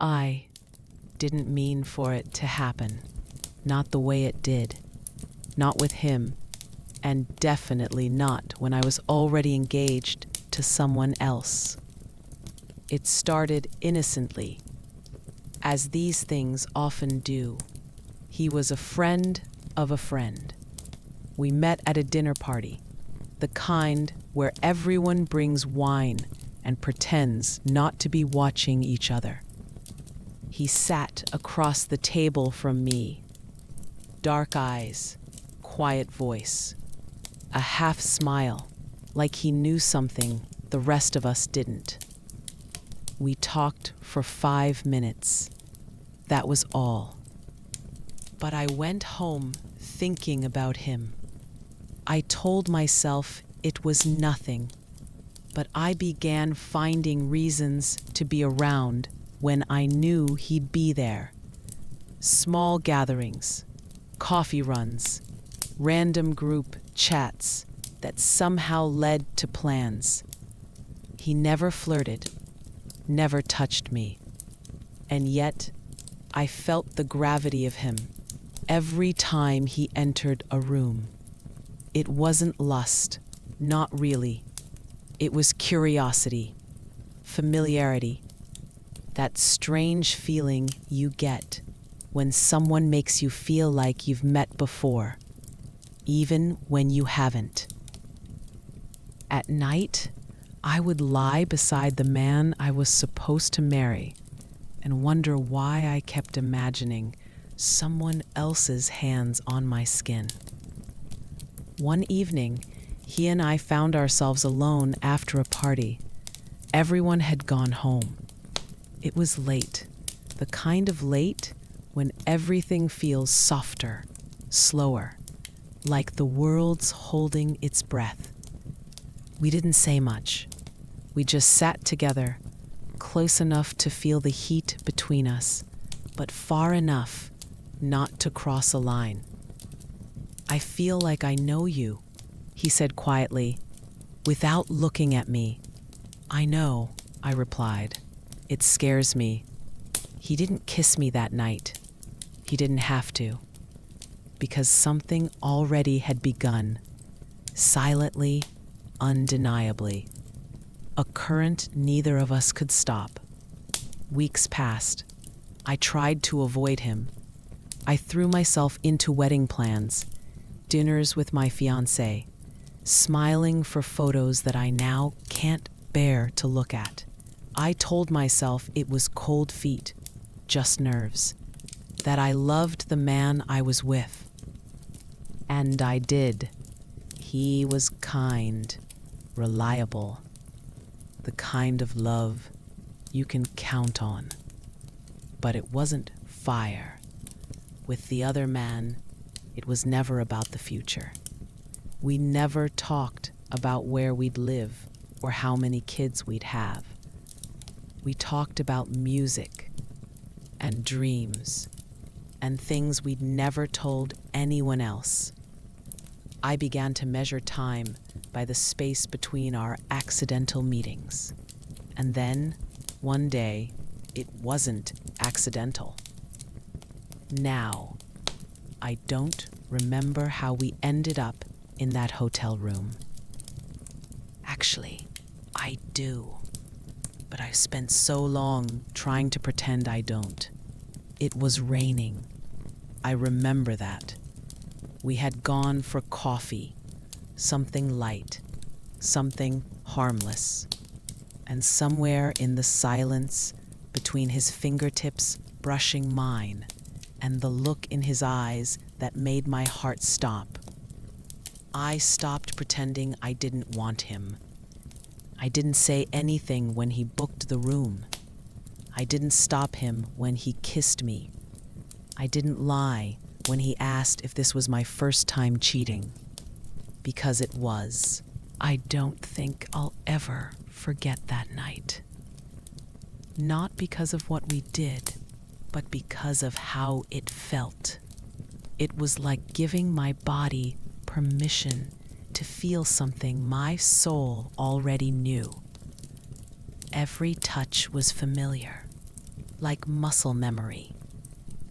I didn't mean for it to happen. Not the way it did. Not with him. And definitely not when I was already engaged to someone else. It started innocently, as these things often do. He was a friend of a friend. We met at a dinner party, the kind where everyone brings wine and pretends not to be watching each other. He sat across the table from me. Dark eyes, quiet voice, a half smile, like he knew something the rest of us didn't. We talked for 5 minutes. That was all. But I went home thinking about him. I told myself it was nothing, but I began finding reasons to be around when I knew he'd be there. Small gatherings, coffee runs, random group chats that somehow led to plans. He never flirted, never touched me, and yet I felt the gravity of him every time he entered a room. It wasn't lust, not really. It was curiosity, familiarity, that strange feeling you get when someone makes you feel like you've met before, even when you haven't. At night, I would lie beside the man I was supposed to marry and wonder why I kept imagining someone else's hands on my skin. One evening, he and I found ourselves alone after a party. Everyone had gone home. It was late, the kind of late when everything feels softer, slower, like the world's holding its breath. We didn't say much. We just sat together, close enough to feel the heat between us, but far enough not to cross a line. "I feel like I know you," he said quietly, without looking at me. "I know," I replied. "It scares me." He didn't kiss me that night. He didn't have to, because something already had begun, silently, undeniably. A current neither of us could stop. Weeks passed. I tried to avoid him. I threw myself into wedding plans, dinners with my fiancé, smiling for photos that I now can't bear to look at. I told myself it was cold feet, just nerves, that I loved the man I was with. And I did. He was kind, reliable, the kind of love you can count on. But it wasn't fire. With the other man, it was never about the future. We never talked about where we'd live or how many kids we'd have. We talked about music and dreams and things we'd never told anyone else. I began to measure time by the space between our accidental meetings. And then, one day, it wasn't accidental. Now, I don't remember how we ended up in that hotel room. Actually, I do. But I spent so long trying to pretend I don't. It was raining. I remember that. We had gone for coffee, something light, something harmless. And somewhere in the silence between his fingertips brushing mine and the look in his eyes that made my heart stop, I stopped pretending I didn't want him. I didn't say anything when he booked the room. I didn't stop him when he kissed me. I didn't lie when he asked if this was my first time cheating. Because it was. I don't think I'll ever forget that night. Not because of what we did, but because of how it felt. It was like giving my body permission to feel something my soul already knew. Every touch was familiar, like muscle memory,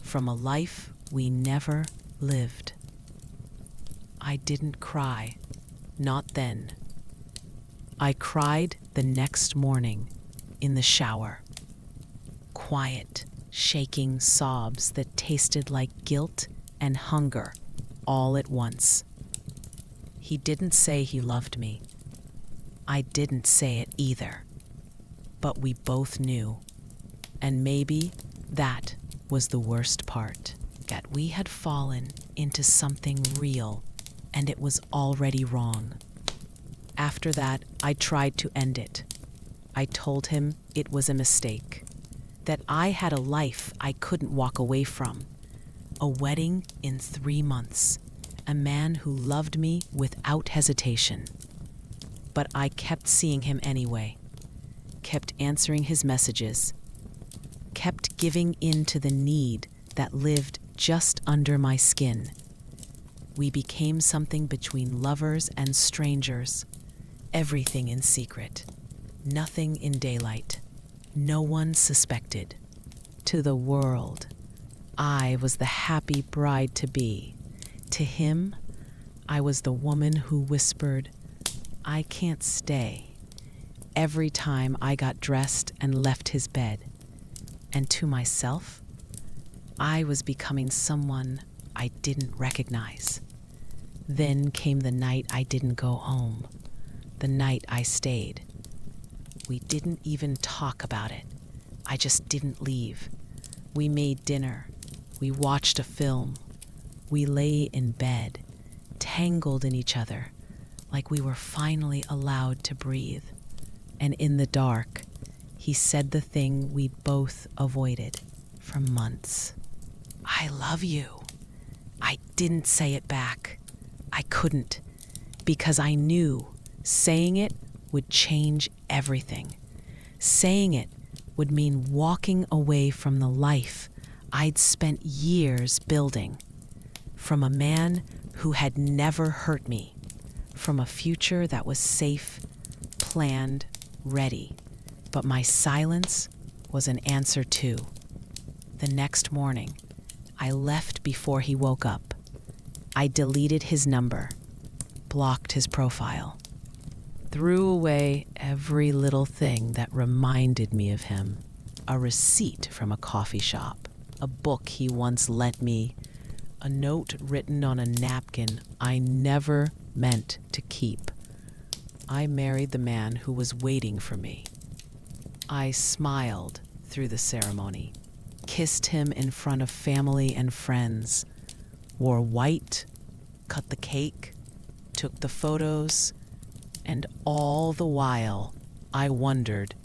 from a life we never lived. I didn't cry, not then. I cried the next morning in the shower. Quiet, shaking sobs that tasted like guilt and hunger all at once. He didn't say he loved me. I didn't say it either. But we both knew. And maybe that was the worst part. That we had fallen into something real, and it was already wrong. After that, I tried to end it. I told him it was a mistake, that I had a life I couldn't walk away from, a wedding in 3 months, a man who loved me without hesitation. But I kept seeing him anyway, kept answering his messages, kept giving in to the need that lived just under my skin. We became something between lovers and strangers, everything in secret, nothing in daylight. No one suspected. To the world, I was the happy bride-to-be. To him, I was the woman who whispered, "I can't stay," every time I got dressed and left his bed. And to myself, I was becoming someone I didn't recognize. Then came the night I didn't go home, the night I stayed. We didn't even talk about it. I just didn't leave. We made dinner. We watched a film. We lay in bed, tangled in each other, like we were finally allowed to breathe. And in the dark, he said the thing we both avoided for months. "I love you." I didn't say it back. I couldn't, because I knew saying it would change everything. Saying it would mean walking away from the life I'd spent years building, from a man who had never hurt me, from a future that was safe, planned, ready. But my silence was an answer too. The next morning, I left before he woke up. I deleted his number, blocked his profile, threw away every little thing that reminded me of him. A receipt from a coffee shop, a book he once lent me, a note written on a napkin I never meant to keep. I married the man who was waiting for me. I smiled through the ceremony, kissed him in front of family and friends, wore white, cut the cake, took the photos, and all the while I wondered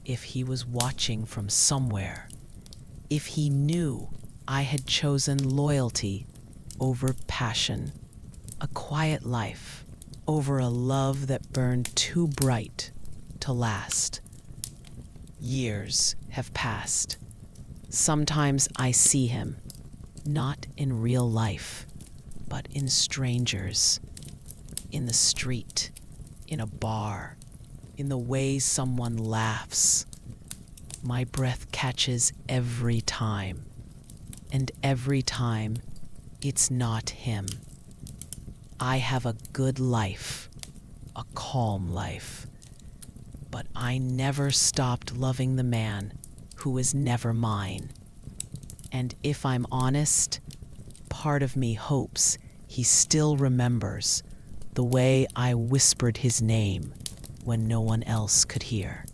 if he was watching from somewhere, if he knew I had chosen loyalty over passion, a quiet life over a love that burned too bright to last. Years have passed. Sometimes I see him, not in real life, but in strangers, in the street, in a bar, in the way someone laughs. My breath catches every time, and every time it's not him. I have a good life, a calm life, but I never stopped loving the man who was never mine. And if I'm honest, part of me hopes he still remembers the way I whispered his name when no one else could hear.